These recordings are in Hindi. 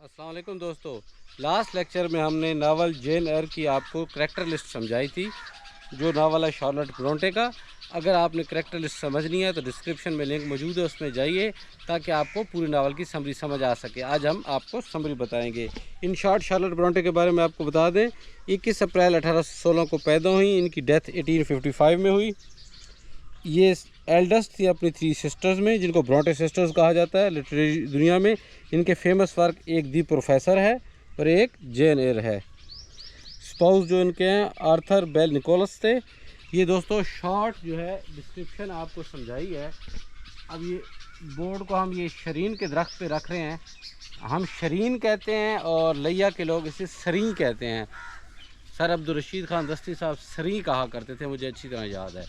अस्सलाम वालेकुम दोस्तों। लास्ट लेक्चर में हमने नावल जेन एयर की आपको करैक्टर लिस्ट समझाई थी, जो नावल है शार्लोट ब्रोंटे का। अगर आपने करैक्टर लिस्ट समझनी है तो डिस्क्रिप्शन में लिंक मौजूद है, उसमें जाइए ताकि आपको पूरी नावल की समरी समझ आ सके। आज हम आपको समरी बताएंगे। इन शॉर्ट शार्लोट ब्रोंटे के बारे में आपको बता दें, 21 अप्रैल 1816 को पैदा हुई। इनकी डेथ 1855 में हुई। ये एल्डेस्ट थी अपनी 3 सिस्टर्स में, जिनको ब्रोंटे सिस्टर्स कहा जाता है लिटरेरी दुनिया में। इनके फेमस वर्क एक दी प्रोफेसर है और एक जेन एयर है। स्पाउस जो इनके हैं आर्थर बेल निकोलस थे। ये दोस्तों शॉर्ट जो है डिस्क्रिप्शन आपको समझाई है। अब ये बोर्ड को हम ये शरीन के दरख्त पे रख रहे हैं। हम शरीन कहते हैं और लिया के लोग इसे सरी कहते हैं। सर अब्दुल रशीद खान दस्ती साहब सरी कहा करते थे, मुझे अच्छी तरह याद है।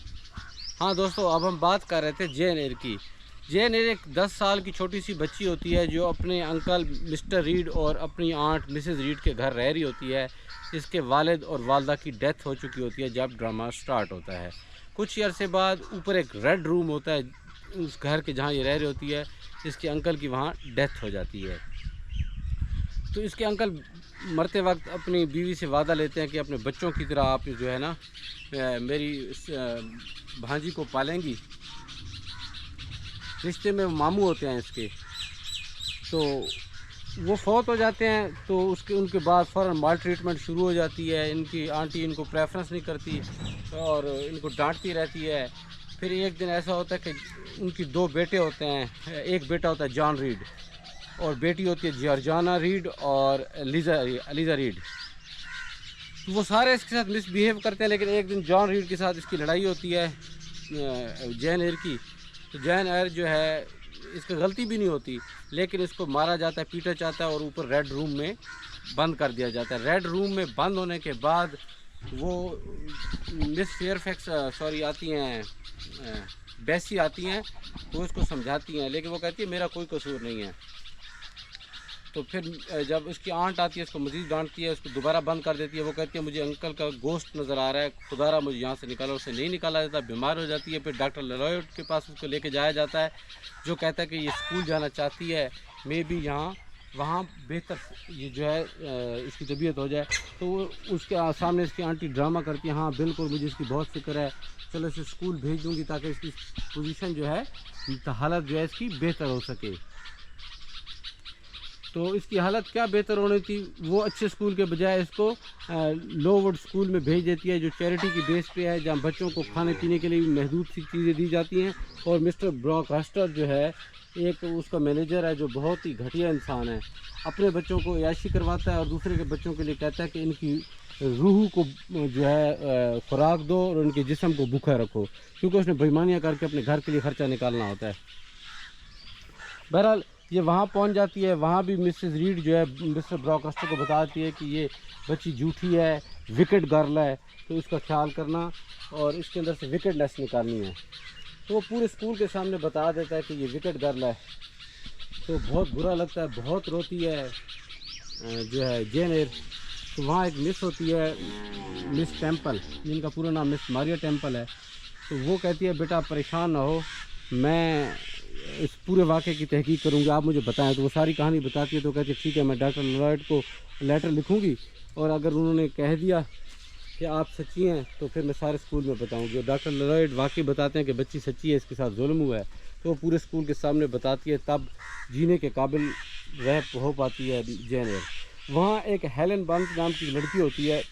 हाँ दोस्तों, अब हम बात कर रहे थे जेन एयर की। जेन एयर एक 10 साल की छोटी सी बच्ची होती है जो अपने अंकल मिस्टर रीड और अपनी आंट मिसेस रीड के घर रह रही होती है। इसके वालिद और वालदा की डेथ हो चुकी होती है जब ड्रामा स्टार्ट होता है। कुछ ही अरसे बाद ऊपर एक रेड रूम होता है उस घर के जहाँ ये रह रही होती है। इसके अंकल की वहाँ डेथ हो जाती है। तो इसके अंकल मरते वक्त अपनी बीवी से वादा लेते हैं कि अपने बच्चों की तरह आप जो है ना मेरी भांजी को पालेंगी। रिश्ते में मामू होते हैं इसके, तो वो फौत हो जाते हैं। तो उनके बाद फ़ौरन माल ट्रीटमेंट शुरू हो जाती है। इनकी आंटी इनको प्रेफरेंस नहीं करती और इनको डांटती रहती है। फिर एक दिन ऐसा होता है कि उनकी 2 बेटे होते हैं। एक बेटा होता है जॉन रीड और बेटी होती है जॉर्जाना रीड और अलीज़ा रीड। तो वो सारे इसके साथ मिसबिहेव करते हैं, लेकिन एक दिन जॉन रीड के साथ इसकी लड़ाई होती है जैन एयर की। तो जैन एयर जो है, इसकी गलती भी नहीं होती, लेकिन इसको मारा जाता है, पीटा जाता है और ऊपर रेड रूम में बंद कर दिया जाता है। रेड रूम में बंद होने के बाद वो मिस फेयरफैक्स आती हैं, बेसी आती हैं, वो इसको समझाती हैं, लेकिन वो कहती है मेरा कोई कसूर नहीं है। तो फिर जब उसकी आंट आती है, इसको मज़ीद डांटती है, उसको दोबारा बंद कर देती है। वो कहती है मुझे अंकल का गोश्त नज़र आ रहा है, खुदारा मुझे यहाँ से निकालो। उसे नहीं निकाला जाता, बीमार हो जाती है। फिर डॉक्टर लेरॉयड के पास उसको लेके जाया जाता है, जो कहता है कि ये स्कूल जाना चाहती है, मे बी वहाँ बेहतर ये जो है इसकी तबीयत हो जाए। तो उसके सामने इसकी आंटी ड्रामा करती है, हाँ बिल्कुल मुझे इसकी बहुत फिक्र है, चलो इसे स्कूल भेज दूँगी ताकि इसकी पोजीशन जो है, हालत जो है इसकी बेहतर हो सके। तो इसकी हालत क्या बेहतर होनी थी, वो अच्छे स्कूल के बजाय इसको लोवुड स्कूल में भेज देती है, जो चैरिटी की बेस पे है, जहाँ बच्चों को खाने पीने के लिए महदूद सी चीज़ें दी जाती हैं। और मिस्टर ब्रॉकहस्टर जो है, एक उसका मैनेजर है जो बहुत ही घटिया इंसान है। अपने बच्चों को याशी करवाता है और दूसरे के बच्चों के लिए कहता है कि इनकी रूह को जो है खुराक दो और उनके जिस्म को भूखा रखो, क्योंकि उसने बेईमानियाँ करके अपने घर के लिए ख़र्चा निकालना होता है। बहरहाल ये वहाँ पहुँच जाती है। वहाँ भी मिसेस रीड जो है मिस्टर ब्रॉकहस्टर को बताती है कि ये बच्ची झूठी है, विकेट गर्ल है, तो इसका ख्याल करना और इसके अंदर से विकेटनेस निकालनी है। तो वो पूरे स्कूल के सामने बता देता है कि ये विकेट गर्ल है। तो बहुत बुरा लगता है, बहुत रोती है जो है जेन एयर। तो वहाँ एक मिस होती है, मिस टेम्पल, जिनका पूरा नाम मिस मारिया टेम्पल है। तो वो कहती है बेटा परेशान ना हो, मैं इस पूरे वाक़े की तहकीक करूँगी, आप मुझे बताएं। तो वो सारी कहानी बताती है। तो कहती है ठीक है, मैं डॉक्टर लेरॉयड को लेटर लिखूँगी और अगर उन्होंने कह दिया कि आप सच्ची हैं तो फिर मैं सारे स्कूल में बताऊँगी। और डॉक्टर लेरॉयड वाकई बताते हैं कि बच्ची सच्ची है, इसके साथ जुल्म हुआ है। तो वो पूरे स्कूल के सामने बताती है, तब जीने के काबिल रह हो पाती है जैन एयर। वहाँ एक हेलन बंस नाम की लड़की होती है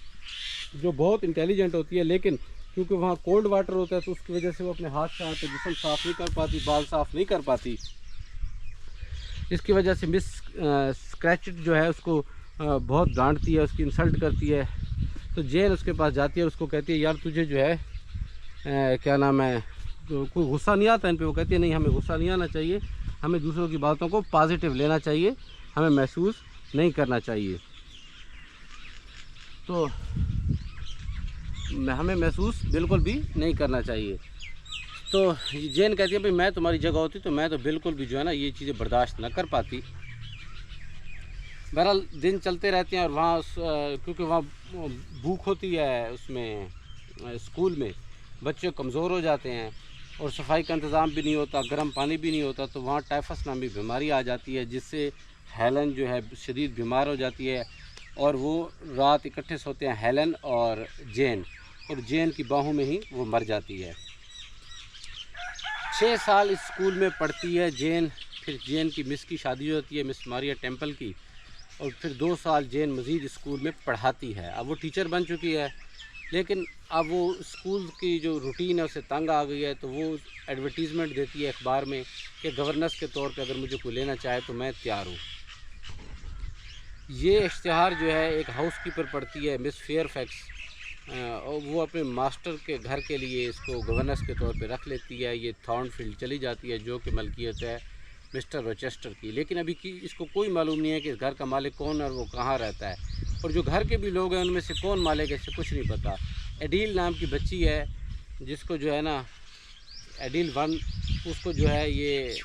जो बहुत इंटेलिजेंट होती है, लेकिन क्योंकि वहाँ कोल्ड वाटर होता है तो उसकी वजह से वो अपने हाथ से आते जिस्म साफ़ नहीं कर पाती, बाल साफ़ नहीं कर पाती। इसकी वजह से मिस स्क्रैचेट जो है उसको बहुत डांटती है, उसकी इंसल्ट करती है। तो जेन उसके पास जाती है, उसको कहती है यार तुझे जो है क्या नाम है, तो कोई गुस्सा नहीं आता इन पर। वो कहती है नहीं, हमें गुस्सा नहीं आना चाहिए, हमें दूसरों की बातों को पॉजिटिव लेना चाहिए, हमें महसूस नहीं करना चाहिए। तो हमें महसूस बिल्कुल भी नहीं करना चाहिए। तो जेन कहती है भाई मैं तुम्हारी जगह होती तो मैं तो बिल्कुल भी जो है ना ये चीज़ें बर्दाश्त ना कर पाती। बहरहाल दिन चलते रहते हैं और वहाँ क्योंकि वहाँ भूख होती है उसमें स्कूल में, बच्चे कमज़ोर हो जाते हैं और सफाई का इंतज़ाम भी नहीं होता, गर्म पानी भी नहीं होता। तो वहाँ टाइफस नामी बीमारी आ जाती है, जिससे हेलन जो है शदीद बीमार हो जाती है और वो रात इकट्ठे सोते हैं, हेलन और जेन की बाहों में ही वो मर जाती है। 6 साल इस स्कूल में पढ़ती है जेन, फिर जेन की मिस की शादी होती है, मिस मारिया टेम्पल की, और फिर 2 साल जेन मज़ीद स्कूल में पढ़ाती है। अब वो टीचर बन चुकी है, लेकिन अब वो स्कूल की जो रूटीन है उससे तंग आ गई है, तो वो एडवर्टीज़मेंट देती है अखबार में कि गवर्नेंस के तौर पे अगर मुझे कोई लेना चाहे तो मैं तैयार हूँ। ये इश्तिहार जो है एक हाउसकीपर पढ़ती है, मिस फेयरफैक्स, और वो अपने मास्टर के घर के लिए इसको गवर्नेंस के तौर पे रख लेती है। ये थॉर्नफील्ड चली जाती है जो कि मलकियत है मिस्टर रोचेस्टर की, लेकिन अभी की इसको कोई मालूम नहीं है कि इस घर का मालिक कौन है और वो कहाँ रहता है, और जो घर के भी लोग हैं उनमें से कौन मालिक है इससे कुछ नहीं पता। एडील नाम की बच्ची है जिसको जो है ना एडील 1, उसको जो है ये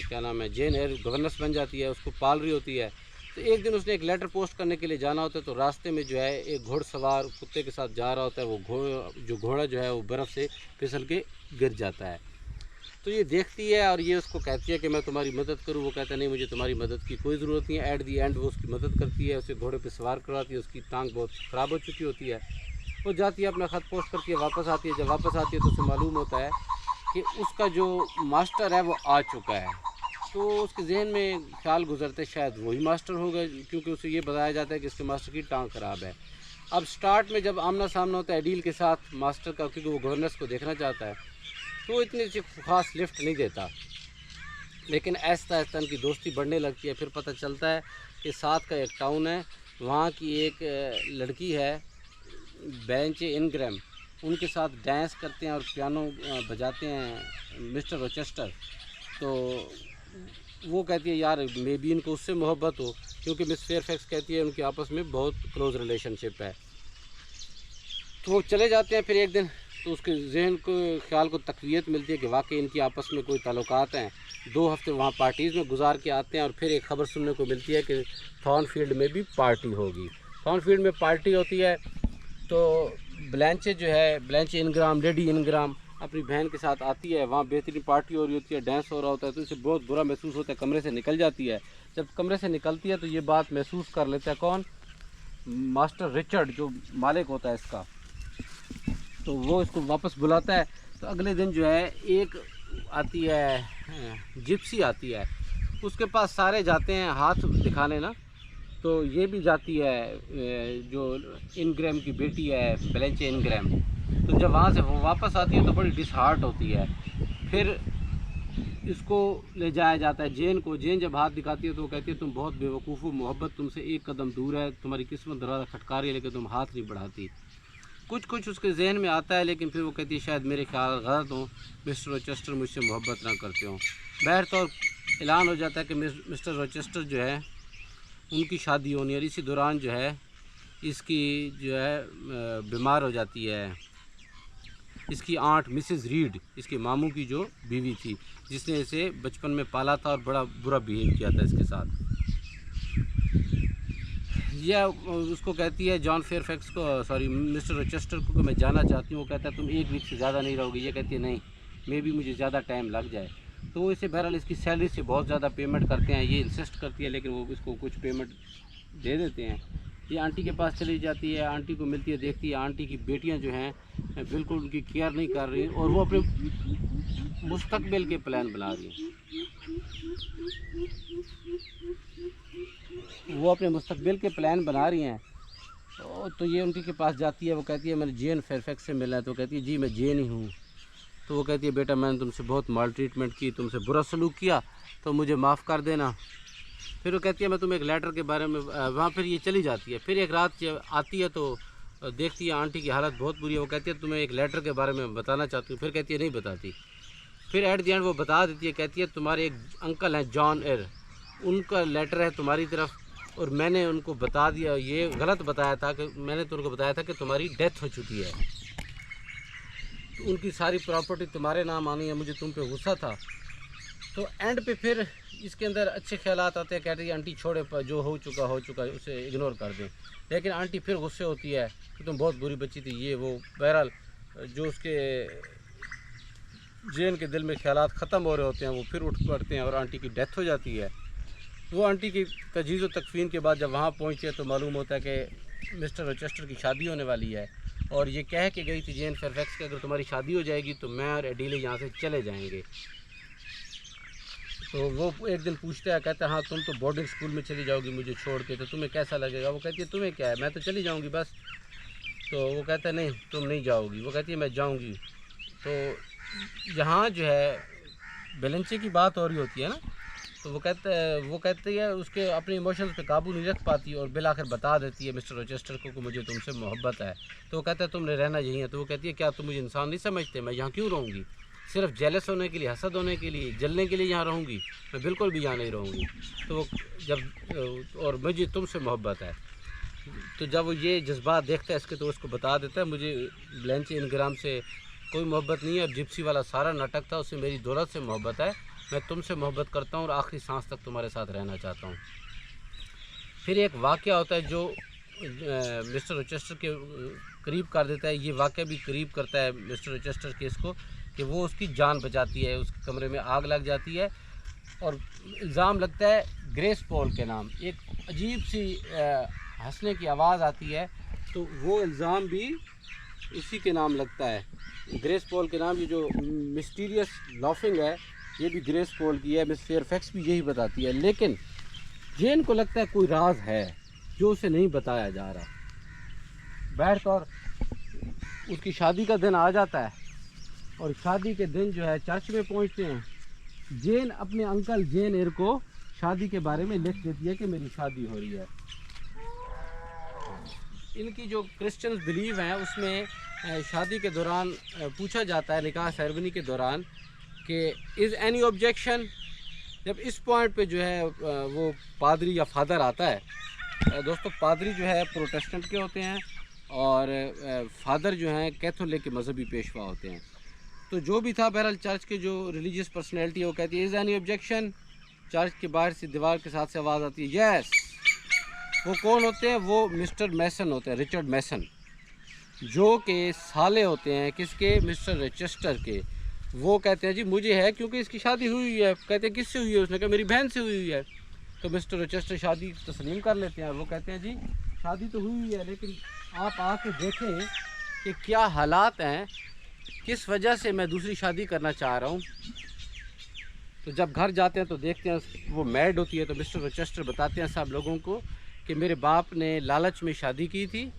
क्या नाम है जेन एयर गवर्नेंस बन जाती है, उसको पाल रही होती है। तो एक दिन उसने एक लेटर पोस्ट करने के लिए जाना होता है, तो रास्ते में जो है एक घोड़सवार कुत्ते के साथ जा रहा होता है, वो घोड़ा जो है वो बर्फ़ से फिसल के गिर जाता है। तो ये देखती है और ये उसको कहती है कि मैं तुम्हारी मदद करूं। वो कहता है नहीं, मुझे तुम्हारी मदद की कोई ज़रूरत नहीं है। एट दी एंड वो उसकी मदद करती है, उसे घोड़े पे सवार करवाती है, उसकी टांग बहुत ख़राब हो चुकी होती है। वो जाती है, अपना ख़त पोस्ट करती है, वापस आती है। जब वापस आती है तो उसे मालूम होता है कि उसका जो मास्टर है वो आ चुका है। तो उसके जहन में ख्याल गुजरते शायद वही मास्टर होगा, क्योंकि उसे ये बताया जाता है कि इसके मास्टर की टांग ख़राब है। अब स्टार्ट में जब आमना सामना होता है एडील के साथ मास्टर का, क्योंकि वो गवर्नेंस को देखना चाहता है, तो इतनी ख़ास लिफ्ट नहीं देता, लेकिन आहिस्ता आहिस्ता इनकी दोस्ती बढ़ने लगती है। फिर पता चलता है कि साथ का एक टाउन है, वहाँ की एक लड़की है बेंच इनग्राम, उनके साथ डांस करते हैं और पियानो बजाते हैं मिस्टर रोचेस्टर। तो वो कहती है यार मे बी इनको उससे मोहब्बत हो, क्योंकि मिस फेयरफैक्स कहती है उनकी आपस में बहुत क्लोज़ रिलेशनशिप है। तो वो चले जाते हैं। फिर एक दिन तो उसके जहन को ख्याल को तक़वियत मिलती है कि वाकई इनकी आपस में कोई ताल्लुकात हैं। 2 हफ्ते वहाँ पार्टीज़ में गुजार के आते हैं और फिर एक ख़बर सुनने को मिलती है कि थॉर्नफील्ड में भी पार्टी होगी। थॉर्नफील्ड में पार्टी होती है तो ब्लैंचे इनग्राम, लेडी इनग्राम अपनी बहन के साथ आती है। वहाँ बेहतरीन पार्टी हो रही होती है, डांस हो रहा होता है, तो इसे बहुत बुरा महसूस होता है, कमरे से निकल जाती है। जब कमरे से निकलती है तो ये बात महसूस कर लेता है कौन, मास्टर रिचर्ड जो मालिक होता है इसका। तो वो इसको वापस बुलाता है। तो अगले दिन जो है एक आती है जिप्सी आती है, उसके पास सारे जाते हैं हाथ दिखाने ना, तो ये भी जाती है जो इनग्राम की बेटी है ब्लैंचे इनग्राम। तो जब वहाँ से वो वापस आती है तो बड़ी डिसहार्ट होती है। फिर इसको ले जाया जाता है जेन को। जेन जब हाथ दिखाती है तो वो कहती है तुम बहुत बेवकूफ़ हो, मोहब्बत तुमसे एक कदम दूर है, तुम्हारी किस्मत दरवाज़ा खटका रही है लेकिन तुम हाथ नहीं बढ़ाती। कुछ उसके जहन में आता है, लेकिन फिर वो कहती है शायद मेरे ख्याल गलत हो, मिस्टर रोचेस्टर मुझसे मोहब्बत ना करते हो। बहर तो ऐलान हो जाता है कि मिस्टर रोचेस्टर जो है उनकी शादी होनी है, और इसी दौरान जो है इसकी जो है बीमार हो जाती है इसकी आंट मिसेस रीड, इसके मामू की जो बीवी थी, जिसने इसे बचपन में पाला था और बड़ा बुरा बिहेव किया था इसके साथ। यह उसको कहती है जॉन फेयरफैक्स को, सॉरी मिस्टर रोचेस्टर को, मैं जाना चाहती हूँ। वो कहता है तुम 1 वीक से ज़्यादा नहीं रहोगी। ये कहती है नहीं, मे भी मुझे ज़्यादा टाइम लग जाए। तो वो इसे बहरहाल इसकी सैलरी से बहुत ज़्यादा पेमेंट करते हैं। ये इंसिस्ट करती है लेकिन वो इसको कुछ पेमेंट दे देते हैं। ये आंटी के पास चली जाती है, आंटी को मिलती है, देखती है आंटी की बेटियां जो हैं बिल्कुल उनकी केयर नहीं कर रही और वो अपने मुस्तकबिल के प्लान बना रही हैं। वो अपने मुस्तकबिल के प्लान बना रही हैं। तो ये उनके के पास जाती है। वो कहती है मैंने जेन फेयरफैक्स से मिलना है। तो कहती है जी मैं जेन ही हूँ। तो वो कहती है बेटा मैंने तुमसे बहुत माल ट्रीटमेंट की, तुमसे बुरा सलूक किया, तो मुझे माफ़ कर देना। फिर वो कहती है मैं तुम्हें एक लेटर के बारे में, वहाँ फिर ये चली जाती है। फिर एक रात जब आती है तो देखती है आंटी की हालत बहुत बुरी है। वो कहती है तुम्हें एक लेटर के बारे में बताना चाहती हूँ। फिर कहती है नहीं बताती। फिर एट द एंड वो बता देती है, कहती है तुम्हारे एक अंकल हैं जॉन एर, उनका लेटर है तुम्हारी तरफ, और मैंने उनको बता दिया, ये गलत बताया था कि मैंने तो उनको बताया था कि तुम्हारी डेथ हो चुकी है, तो उनकी सारी प्रॉपर्टी तुम्हारे नाम आनी है, मुझे तुम पे गुस्सा था। तो एंड पे फिर इसके अंदर अच्छे ख्यालात आते हैं, कहती है आंटी छोड़े पर जो हो चुका उसे इग्नोर कर दें। लेकिन आंटी फिर गुस्से होती है कि तुम बहुत बुरी बच्ची थी, ये वो। बहरहाल जो उसके जेन के दिल में ख्यालात ख़त्म हो रहे होते हैं वो फिर उठ पड़ते हैं और आंटी की डेथ हो जाती है। वो आंटी की तजहीज़ व तकफ़ीन के बाद जब वहाँ पहुँचे तो मालूम होता है कि मिस्टर रोचेस्टर की शादी होने वाली है, और ये कह के गई थी जेन फेयरफैक्स कि अगर तुम्हारी शादी हो जाएगी तो मैं और एडीले यहाँ से चले जाएंगे। तो वो एक दिन पूछता है, कहता है हाँ तुम तो बोर्डिंग स्कूल में चली जाओगी मुझे छोड़ के, तो तुम्हें कैसा लगेगा? वो कहती है तुम्हें क्या है, मैं तो चली जाऊँगी बस। तो वो कहता है नहीं तुम नहीं जाओगी। वो कहती है मैं जाऊँगी। तो यहाँ जो है बेलेंचे की बात हो रही होती है ना, तो वो कहती है उसके अपने इमोशंस पे काबू नहीं रख पाती और बिल आखिर बता देती है मिस्टर रोचेस्टर को कि मुझे तुमसे मोहब्बत है। तो वो कहता है तुमने रहना यहीं है। तो वो कहती है क्या तुम मुझे इंसान नहीं समझते, मैं यहाँ क्यों रहूँगी? सिर्फ जेलस होने के लिए, हसद होने के लिए, जलने के लिए यहाँ रहूँगी? मैं बिल्कुल भी यहाँ नहीं रहूँगी। तो वो जब और मुझे तुमसे मोहब्बत है, तो जब वो ये जज्बात देखता है इसके तो उसको बता देता है मुझे बेलेंचे इनग्राम से कोई मोहब्बत नहीं है, और जिप्सी वाला सारा नाटक था उससे मेरी दौलत से मोहब्बत है, मैं तुमसे मोहब्बत करता हूँ और आखिरी सांस तक तुम्हारे साथ रहना चाहता हूँ। फिर एक वाक़या होता है जो मिस्टर रोचेस्टर के करीब कर देता है। ये वाक़या भी करीब करता है मिस्टर रोचेस्टर केस को कि वो उसकी जान बचाती है। उसके कमरे में आग लग जाती है और इल्ज़ाम लगता है ग्रेस पॉल के नाम। एक अजीब सी हंसने की आवाज़ आती है, तो वो इल्ज़ाम भी उसी के नाम लगता है, ग्रेस पॉल के नाम। ये जो मिस्टीरियस लाफिंग है ये भी ग्रेस पॉल की है, मिस फेयरफैक्स भी यही बताती है। लेकिन जेन को लगता है कोई राज है जो उसे नहीं बताया जा रहा। बैठ और उसकी शादी का दिन आ जाता है और शादी के दिन जो है चर्च में पहुंचते हैं। जेन अपने अंकल जेन एयर को शादी के बारे में लिख देती है कि मेरी शादी हो रही है। इनकी जो क्रिश्चियन बिलीव हैं उसमें शादी के दौरान पूछा जाता है, निकाह सेरेमनी के दौरान, कि इज़ एनी ऑब्जेक्शन। जब इस पॉइंट पे जो है वो पादरी या फादर आता है। दोस्तों पादरी जो है प्रोटेस्टेंट के होते हैं और फादर जो हैं कैथोलिक के मजहबी पेशवा होते हैं। तो जो भी था बहरहाल चर्च के जो रिलीजियस पर्सनैलिटी है वो कहती है इज़ एनी ऑब्जेक्शन। चर्च के बाहर से दीवार के साथ से आवाज़ आती है यस। वो कौन होते हैं? वो मिस्टर मैसन होते हैं, रिचर्ड मैसन, जो के साले होते हैं किसके? मिस्टर रोचेस्टर के। वो कहते हैं जी मुझे है क्योंकि इसकी शादी हुई है। कहते हैं किससे हुई है? उसने कहा मेरी बहन से हुई है। तो मिस्टर रोचेस्टर शादी तस्लीम कर लेते हैं। वो कहते हैं जी शादी तो हुई है लेकिन आप आके देखें कि क्या हालात हैं, किस वजह से मैं दूसरी शादी करना चाह रहा हूँ। तो जब घर जाते हैं तो देखते हैं वो मैरिड होती है। तो मिस्टर रोचेस्टर बताते हैं सब लोगों को कि मेरे बाप ने लालच में शादी की थी